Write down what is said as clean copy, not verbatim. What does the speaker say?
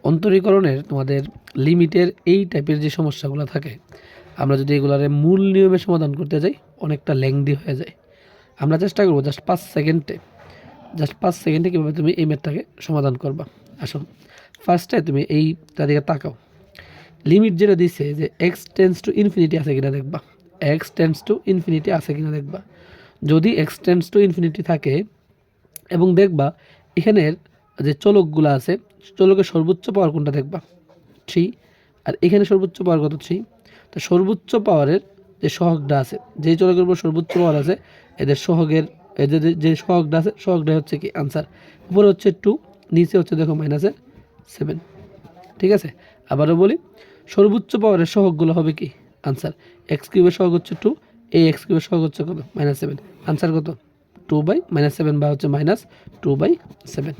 অন্তরীকরণের তোমাদের লিমিটের এই টাইপের যে সমস্যাগুলো থাকে, আমরা যদি এগুলার মূল নিয়মে সমাধান করতে যাই অনেকটা লেংদি হয়ে যায়। আমরা চেষ্টা করবো জাস্ট 5 সেকেন্ডে কীভাবে তুমি এই ম্যাথটাকে সমাধান করবা। আসো ফার্স্টে তুমি এইটা দিকে তাকাও, লিমিট যেটা দিচ্ছে যে এক্স টেন্স টু ইনফিনিটি আছে কিনা দেখবা, এক্স টেন্স টু ইনফিনিটি আছে কিনা দেখবা। যদি এক্স টেন্স টু ইনফিনিটি থাকে এবং দেখবা এখানের যে চলকগুলো আছে, চলকের সর্বোচ্চ পাওয়ার কোনটা দেখবা 3, আর এখানে সর্বোচ্চ পাওয়ার কত 3। তো সর্বোচ্চ পাওয়ারের যে সহগটা আছে, যেই চলকের উপর সর্বোচ্চ পাওয়ার আছে এদের সহগের এদের যে সহগটা আছে সহগটা হচ্ছে কি আনসার। উপরে হচ্ছে 2, নিচে হচ্ছে দেখো -7। ঠিক আছে, আবারও বলি, সর্বোচ্চ পাওয়ারের সহগগুলো হবে কি আনসার। এক্স কিউবের সহগ হচ্ছে 2, এই এক্স কিউবের সহগ হচ্ছে কত -7, আনসার কত 2/-7 বা হচ্ছে -2/7।